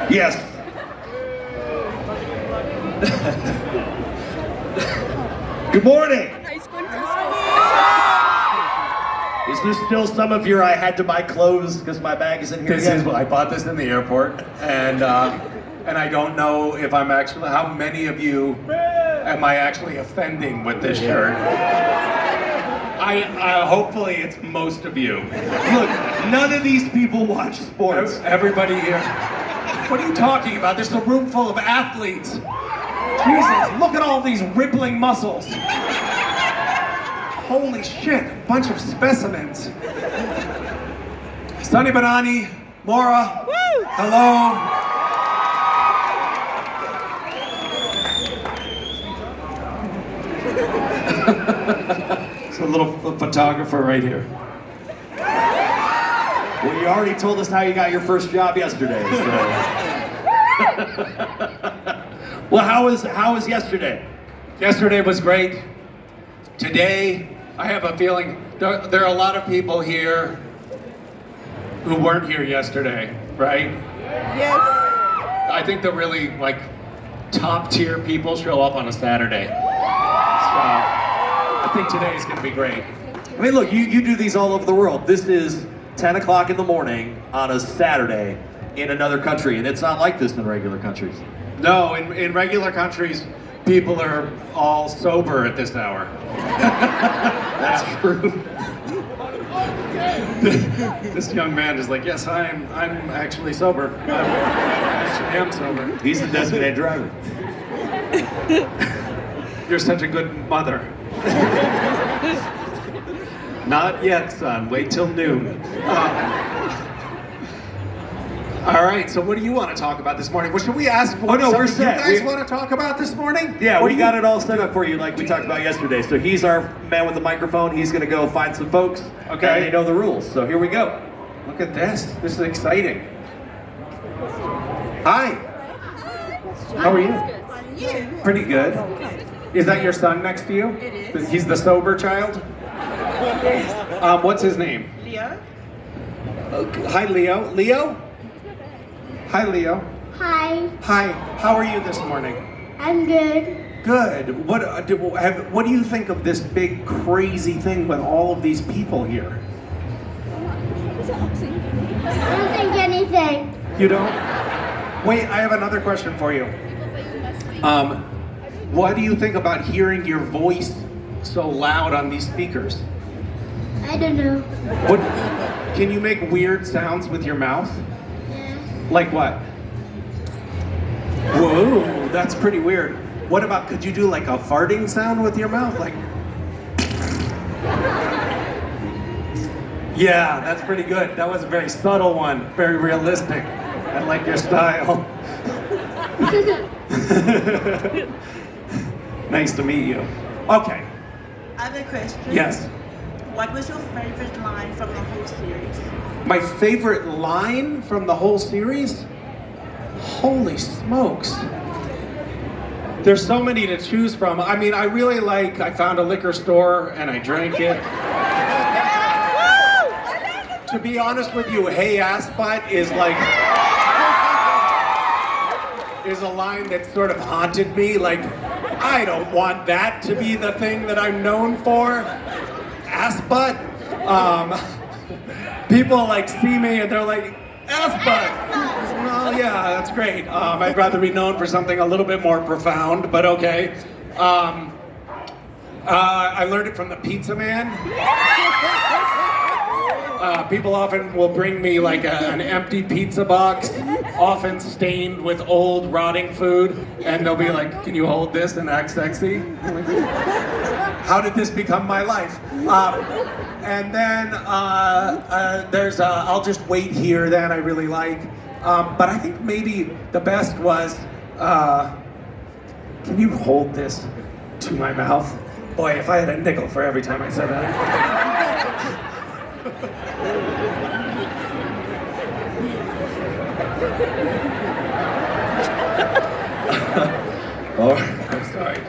Yes. Good morning. Is there still some of your I had to buy clothes because my bag is in here? I bought this in the airport, and I don't know if I'm actually, how many of you am I actually offending with this shirt? I hopefully it's most of you. Look, none of these people watch sports. Everybody here. What are you talking about? There's a room full of athletes. Jesus, look at all these rippling muscles. Holy shit, bunch of specimens. Sunny Banani, Maura, hello. It's a little photographer right here. Well, you already told us how you got your first job yesterday, so. Well, how was yesterday? Yesterday was great. Today, I have a feeling there are a lot of people here who weren't here yesterday, right? Yes. I think the really top tier people show up on a Saturday. So I think today is going to be great. I mean, look, you do these all over the world. This is 10 o'clock in the morning on a Saturday in another country, and it's not like this in regular countries. No, in regular countries, people are all sober at this hour. That's true. This young man is like, yes, I'm actually sober. I actually am sober. He's the designated driver. You're such a good mother. Not yet, son. Wait till noon. All right, so what do you want to talk about this morning? What should we ask? Oh no, we're set. You guys want to talk about this morning? Yeah, we got it all set up for you like we talked about yesterday. So he's our man with the microphone. He's gonna go find some folks. Okay. And they know the rules. So here we go. Look at this. This is exciting. Hi. How are you? Pretty good. Is that your son next to you? It is. He's the sober child? What's his name? Leo? Hi, Leo. Leo? Hi, Leo. Hi, Hi. How are you this morning? I'm good. Good. What do you think of this big crazy thing with all of these people here? I don't think anything. You don't? Wait, I have another question for you. What do you think about hearing your voice so loud on these speakers? I don't know. What? Can you make weird sounds with your mouth? Yeah. Like what? Whoa, that's pretty weird. What about, could you do like a farting sound with your mouth? Like, yeah, that's pretty good. That was a very subtle one, very realistic. I like your style. Nice to meet you. Okay, I have a question. yes. What was your favorite line from the whole series? My favorite line from the whole series? Holy smokes. There's so many to choose from. I mean, I found a liquor store and I drank it. To be honest with you, hey ass butt is a line that sort of haunted me. Like, I don't want that to be the thing that I'm known for. Ass butt. People see me and they're like, ass butt. Well, yeah, that's great. I'd rather be known for something a little bit more profound, but okay. I learned it from the pizza man. People often will bring me an empty pizza box, often stained with old rotting food, and they'll be like, can you hold this and act sexy? I'm like, how did this become my life? And then there's I'll just wait here that I really like. But I think maybe the best was, can you hold this to my mouth? Boy, if I had a nickel for every time I said that. Oh, I'm sorry.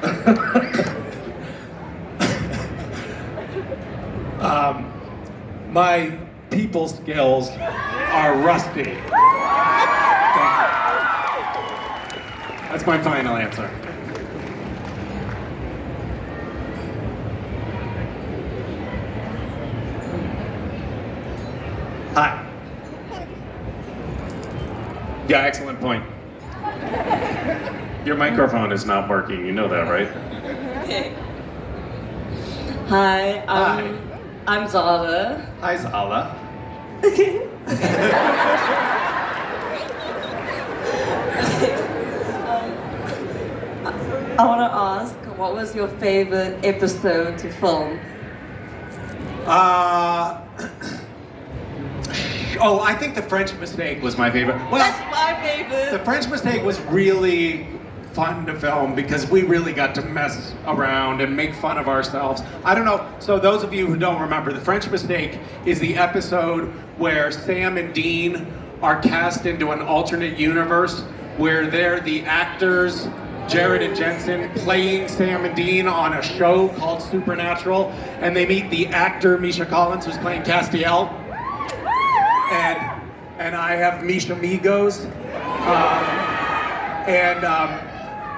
My people skills are rusty. Thank you. That's my final answer. Hi. Yeah, excellent point. Your microphone is not working, you know that, right? Okay. Hi, I'm Zala. Hi, Zala. I want to ask, what was your favorite episode to film? Oh, I think The French Mistake was my favorite. Well, That's my favorite. The French Mistake was really fun to film because we really got to mess around and make fun of ourselves. I don't know, so those of you who don't remember, The French Mistake is the episode where Sam and Dean are cast into an alternate universe where they're the actors, Jared and Jensen, playing Sam and Dean on a show called Supernatural, and they meet the actor Misha Collins, who's playing Castiel, and I have Misha Migos,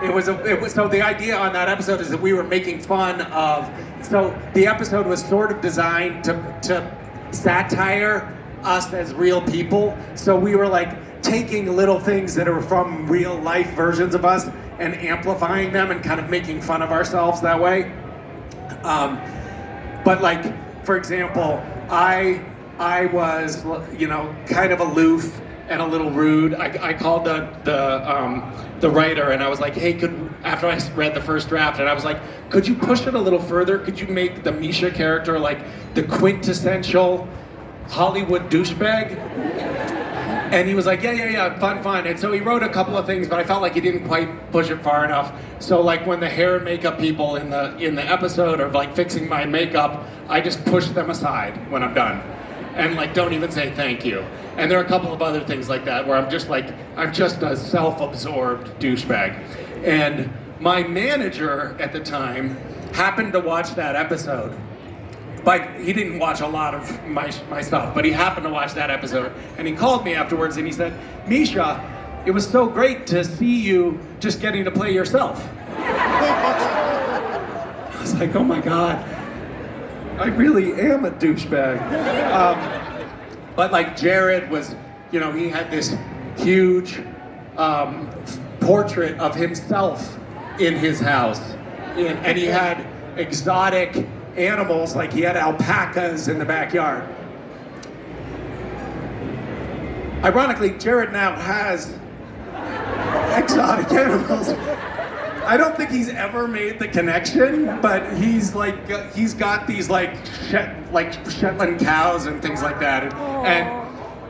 it was so the idea on that episode is that we were making fun of. So the episode was sort of designed to satire us as real people. So we were like taking little things that are from real life versions of us and amplifying them and kind of making fun of ourselves that way. But like, for example, I was, you know, kind of aloof and a little rude. I called the writer and I was like, hey, after I read the first draft, and I was like, could you push it a little further? Could you make the Misha character like the quintessential Hollywood douchebag? And he was like, yeah, fun. And so he wrote a couple of things, but I felt like he didn't quite push it far enough. So like when the hair and makeup people in the episode are like fixing my makeup, I just push them aside when I'm done. And like, don't even say thank you. And there are a couple of other things like that where I'm just a self-absorbed douchebag. And my manager at the time happened to watch that episode. But he didn't watch a lot of my stuff, but he happened to watch that episode. And he called me afterwards and he said, Misha, it was so great to see you just getting to play yourself. I was like, oh my God. I really am a douchebag. But like Jared was, you know, he had this huge portrait of himself in his house. And he had exotic animals, like he had alpacas in the backyard. Ironically, Jared now has exotic animals. I don't think he's ever made the connection, but he's got these like Shetland cows and things like that.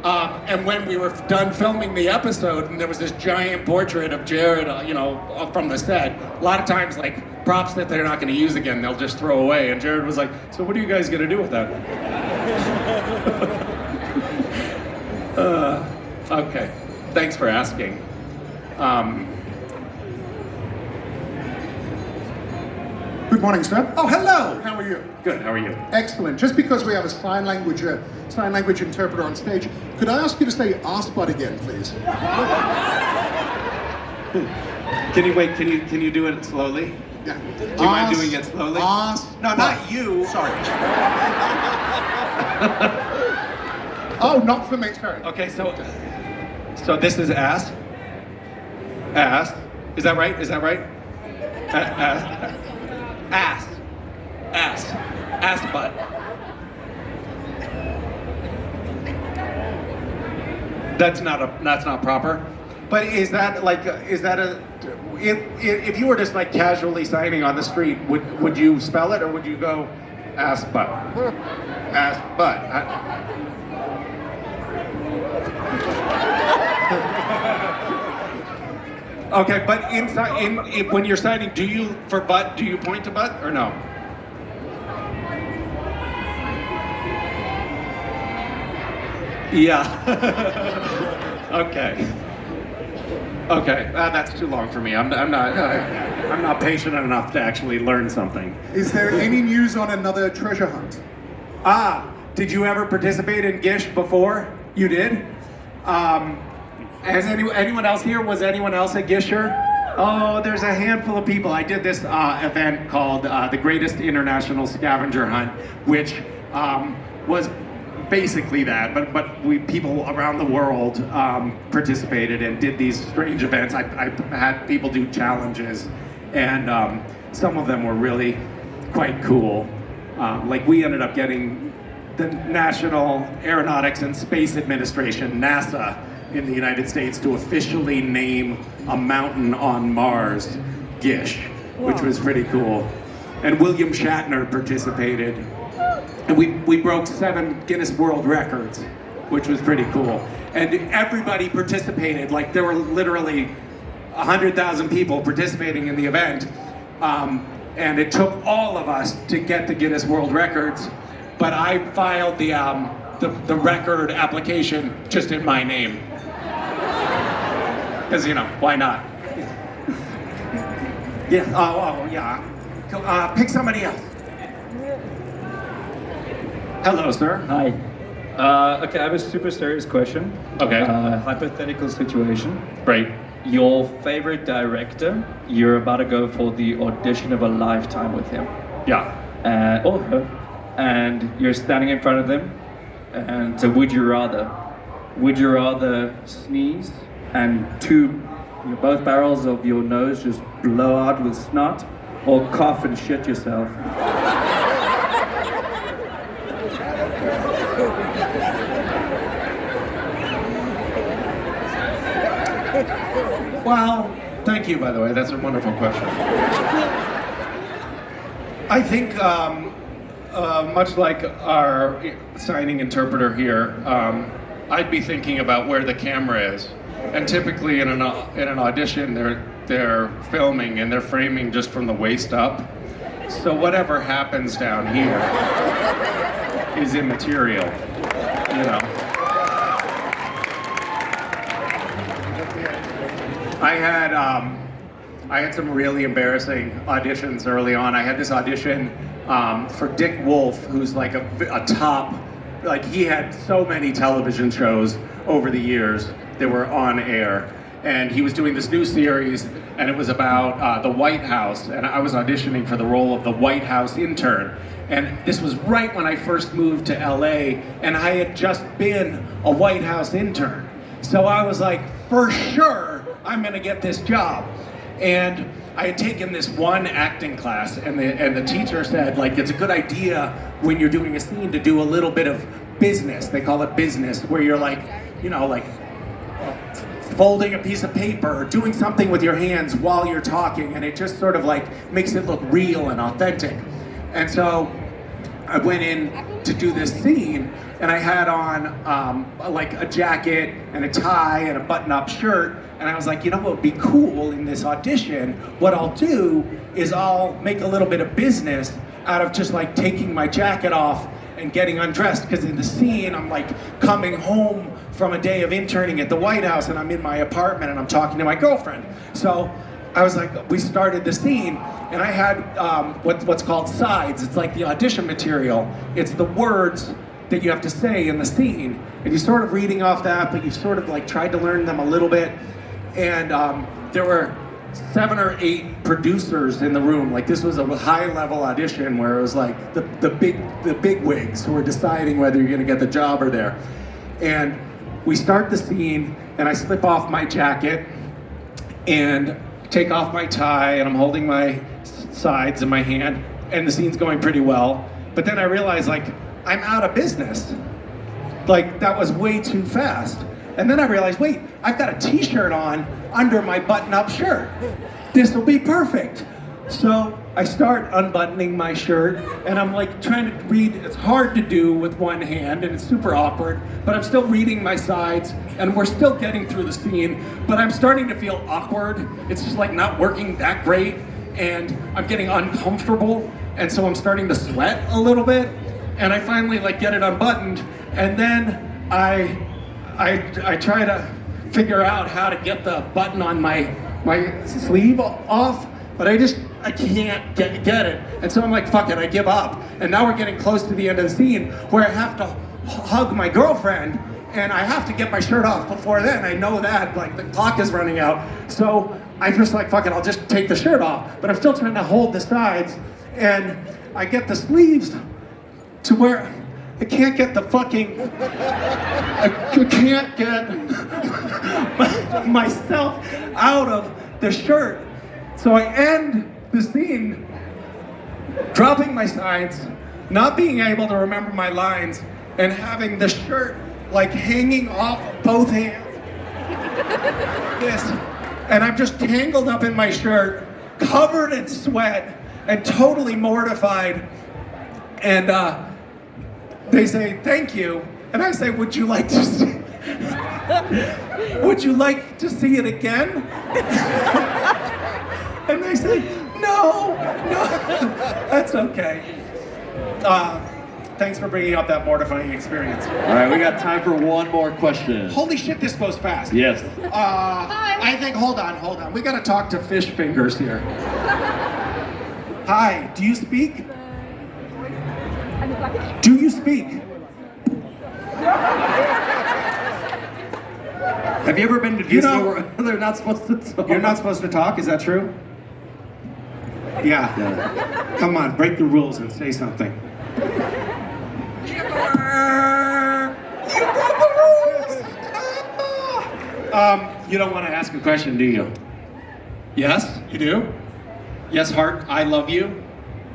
And when we were done filming the episode, and there was this giant portrait of Jared, you know, from the set. A lot of times, like props that they're not going to use again, they'll just throw away. And Jared was like, "So what are you guys going to do with that?" Okay, thanks for asking. Good morning, sir. Oh, hello. How are you? Good. How are you? Excellent. Just because we have a sign language interpreter on stage, could I ask you to say "ass butt" again, please? Can you do it slowly? Yeah. Do you mind doing it slowly? Ass. No, butt. not you. Sorry. Oh, not for me. Sorry. Okay, so this is ass. Ass. Is that right? Ass butt. That's not proper. But is that if you were just like casually signing on the street, would you spell it or would you go ass butt? Ass butt. Okay, but when you're signing, do you point to butt or no? Yeah. Okay. That's too long for me. I'm not patient enough to actually learn something. Is there any news on another treasure hunt? Did you ever participate in Gish before? You did? Has anyone else here? Was anyone else a Gisher? Oh, there's a handful of people. I did this event called the Greatest International Scavenger Hunt, which was basically that, but people around the world participated and did these strange events. I had people do challenges, and some of them were really quite cool. Like we ended up getting the National Aeronautics and Space Administration, NASA, in the United States to officially name a mountain on Mars Gish, which was pretty cool. And William Shatner participated. And we broke 7 Guinness World Records, which was pretty cool. And everybody participated, like there were literally 100,000 people participating in the event. And it took all of us to get the Guinness World Records, but I filed the record application just in my name. Because, you know, why not? Yeah, yeah. Pick somebody else. Hello, sir. Hi. Okay, I have a super serious question. Okay. Hypothetical situation. Great. Your favorite director, you're about to go for the audition of a lifetime with him. Yeah. Or her. And you're standing in front of them. And so would you rather sneeze and both barrels of your nose just blow out with snot, or cough and shit yourself? Well, thank you, by the way. That's a wonderful question. I think, much like our signing interpreter here, I'd be thinking about where the camera is. And typically in an audition, they're filming and they're framing just from the waist up. So whatever happens down here is immaterial, you know. I had some really embarrassing auditions early on. I had this audition for Dick Wolf, who's like a top, like he had so many television shows over the years that were on air. And he was doing this new series, and it was about the White House, and I was auditioning for the role of the White House intern. And this was right when I first moved to LA, and I had just been a White House intern. So I was like, for sure, I'm gonna get this job. And I had taken this one acting class, and the teacher said, like, it's a good idea when you're doing a scene to do a little bit of business. They call it business, where you're like, you know, like folding a piece of paper or doing something with your hands while you're talking, and it just sort of like makes it look real and authentic. And so I went in to do this scene, and I had on like a jacket and a tie and a button-up shirt, and I was like, you know what would be cool in this audition? What I'll do is I'll make a little bit of business out of just like taking my jacket off and getting undressed, because in the scene I'm like coming home from a day of interning at the White House, and I'm in my apartment and I'm talking to my girlfriend. So I was like, we started the scene, and I had what's called sides. It's like the audition material. It's the words that you have to say in the scene, and you're sort of reading off that, but you sort of like tried to learn them a little bit. And there were 7 or 8 producers in the room. Like this was a high-level audition where it was like the big wigs who were deciding whether you're gonna get the job or there. And we start the scene, and I slip off my jacket and take off my tie, and I'm holding my sides in my hand, and the scene's going pretty well. But then I realize, like, I'm out of business. Like, that was way too fast. And then I realized, wait, I've got a t-shirt on under my button-up shirt. This will be perfect. So I start unbuttoning my shirt, and I'm like trying to read. It's hard to do with one hand, and it's super awkward, but I'm still reading my sides, and we're still getting through the scene, but I'm starting to feel awkward. It's just like not working that great, and I'm getting uncomfortable, and so I'm starting to sweat a little bit, and I finally like get it unbuttoned, and then I try to figure out how to get the button on my sleeve off, but I can't get it. And so I'm like, fuck it, I give up. And now we're getting close to the end of the scene where I have to hug my girlfriend, and I have to get my shirt off before then. I know that, like, the clock is running out. So I'm just like, fuck it, I'll just take the shirt off. But I'm still trying to hold the sides, and I get the sleeves to where I can't get the fucking, I can't get myself out of the shirt. So I end the scene dropping my sides, not being able to remember my lines, and having the shirt like hanging off of both hands. This, and I'm just tangled up in my shirt, covered in sweat, and totally mortified. And they say, thank you. And I say, would you like to see, would you like to see it again? And they say, no, that's okay. Thanks for bringing up that mortifying experience. All right, we got time for one more question. Holy shit, this goes fast. Yes. I think, hold on. We gotta talk to Fish Fingers here. Hi, do you speak? Do you speak? Have you ever been to You Disney know- where they're not supposed to talk? You're not supposed to talk, is that true? Yeah. Come on, break the rules and say something. You don't want to ask a question, do you? Yes, you do? Yes, heart, I love you?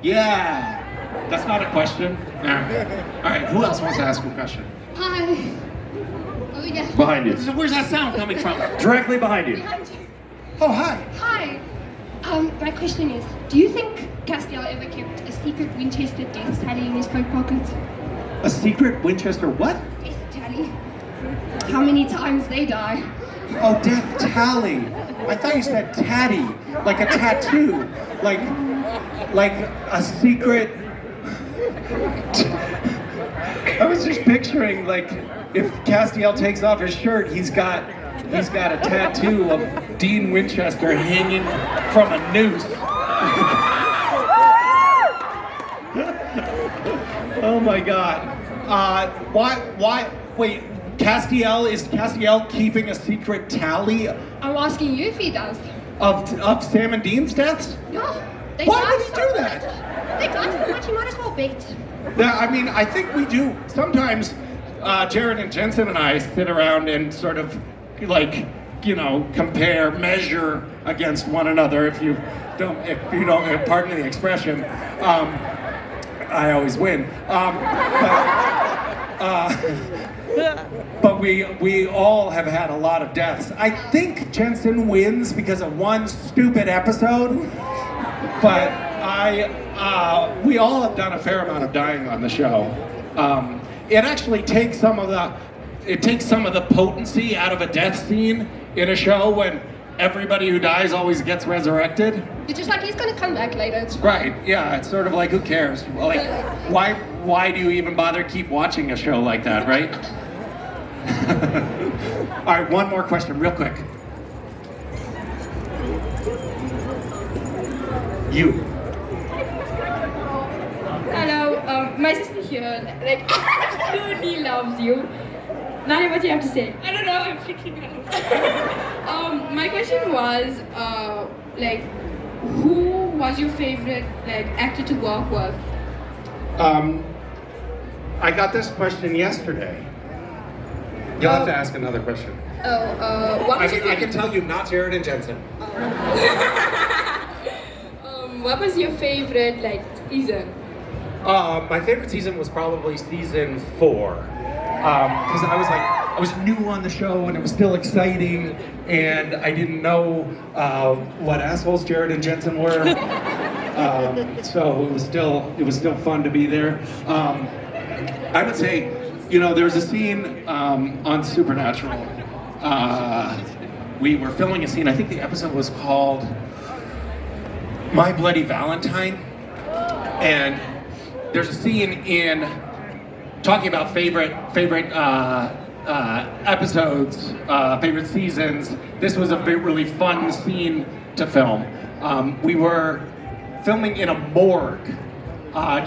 Yeah. That's not a question. All right, who else wants to ask a question? Hi. Oh, yeah. Behind you. Where's that sound coming from? Directly behind you. Behind you. Oh, hi. Hi. My question is, do you think Castiel ever kept a secret Winchester death tally in his coat pocket? A secret Winchester what? Death tally. How many times they die? Oh, death tally. I thought you said tatty, like a tattoo, like a secret. I was just picturing, like, if Castiel takes off his shirt, he's got a tattoo of Dean Winchester hanging from a noose. Oh my God. Why? Wait. Is Castiel keeping a secret tally I'm asking you if he does. of Sam and Dean's deaths? No. They Why died would he so do much. that? They died so much, you might as well bet. I mean, I think we do. Sometimes Jared and Jensen and I sit around and sort of, like, compare, measure against one another. If you don't, pardon the expression, I always win. But we all have had a lot of deaths. I think Jensen wins because of one stupid episode, but we all have done a fair amount of dying on the show. It actually takes some of the potency out of a death scene in a show when everybody who dies always gets resurrected. You're just like, he's gonna come back later. It's Right, yeah, it's sort of like, who cares? Like, why do you even bother keep watching a show like that, right? All right, one more question, real quick. You. Hello, my sister here, like, absolutely loves you. Nadia, what do you have to say? I don't know, I'm freaking out. My question was, like, who was your favorite, like, actor to work with? I got this question yesterday. You'll have to ask another question. What I was your can tell you, not Jared and Jensen. What was your favorite, like, season? My favorite season was probably season 4. Because I was new on the show and it was still exciting and I didn't know what assholes Jared and Jensen were. So it was still fun to be there. I would say, there was a scene on Supernatural. We were filming a scene, I think the episode was called My Bloody Valentine. And there's a scene in talking about favorite episodes, favorite seasons. This was a really fun scene to film. We were filming in a morgue,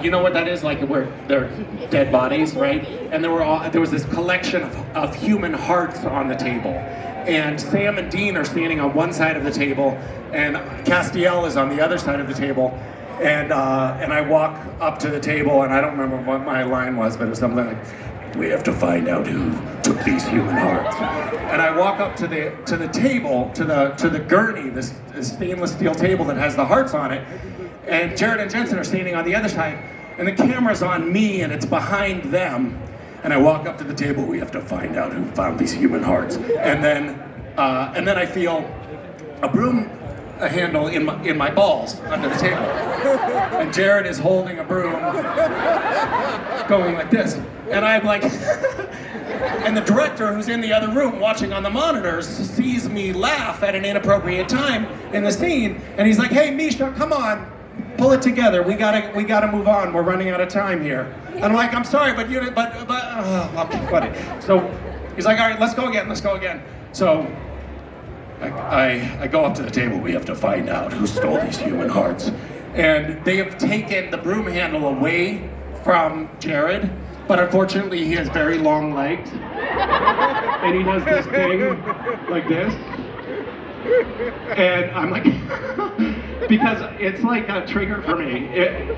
You know what that is? Like where they're dead bodies, right? And there was this collection of human hearts on the table. And Sam and Dean are standing on one side of the table, and Castiel is on the other side of the table. And I walk up to the table, and I don't remember what my line was, but it was something like, "We have to find out who took these human hearts." And I walk up to the table, to the gurney, this stainless steel table that has the hearts on it. And Jared and Jensen are standing on the other side, and the camera's on me, and it's behind them. And I walk up to the table. "We have to find out who found these human hearts." And then I feel a broom handle in my balls under the table. And Jared is holding a broom, going like this. And I'm like, and the director who's in the other room watching on the monitors sees me laugh at an inappropriate time in the scene, and he's like, "Hey, Misha, come on, pull it together. We gotta move on. We're running out of time here." And I'm like, "I'm sorry, but okay, buddy." So he's like, "All right, let's go again." So I go up to the table. "We have to find out who stole these human hearts." And they have taken the broom handle away from Jared, but unfortunately he has very long legs. And he does this thing like this. And I'm like, because it's like a trigger for me.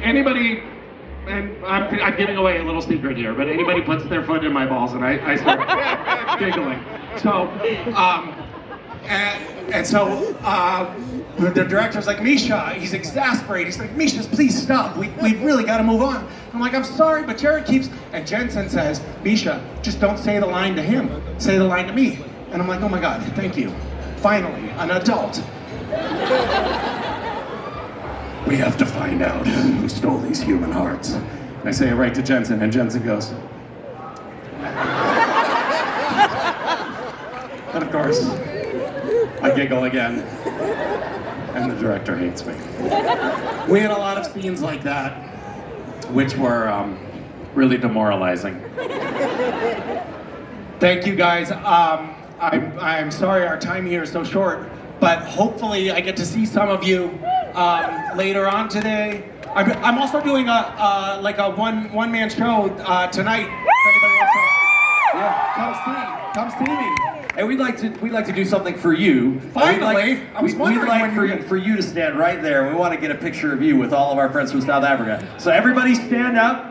Anybody, and I'm giving away a little secret here, but anybody puts their foot in my balls and I start giggling. So, so the director's like, "Misha," he's exasperated. He's like, "Misha, please stop. We've really got to move on." I'm like, "I'm sorry, but Jared keeps," and Jensen says, "Misha, just don't say the line to him. Say the line to me." And I'm like, "Oh my God, thank you. Finally, an adult." "We have to find out who stole these human hearts." I say it right to Jensen, and Jensen goes. And of course, I giggle again, and the director hates me. We had a lot of scenes like that, which were really demoralizing. Thank you guys. I'm sorry our time here is so short, but hopefully I get to see some of you later on today. I'm also doing a one-man show tonight. If anybody wants to, yeah, come see me. And we'd like to do something for you. Finally, I was wondering we'd like when for you were you, for you to stand right there. We want to get a picture of you with all of our friends from South Africa. So everybody stand up.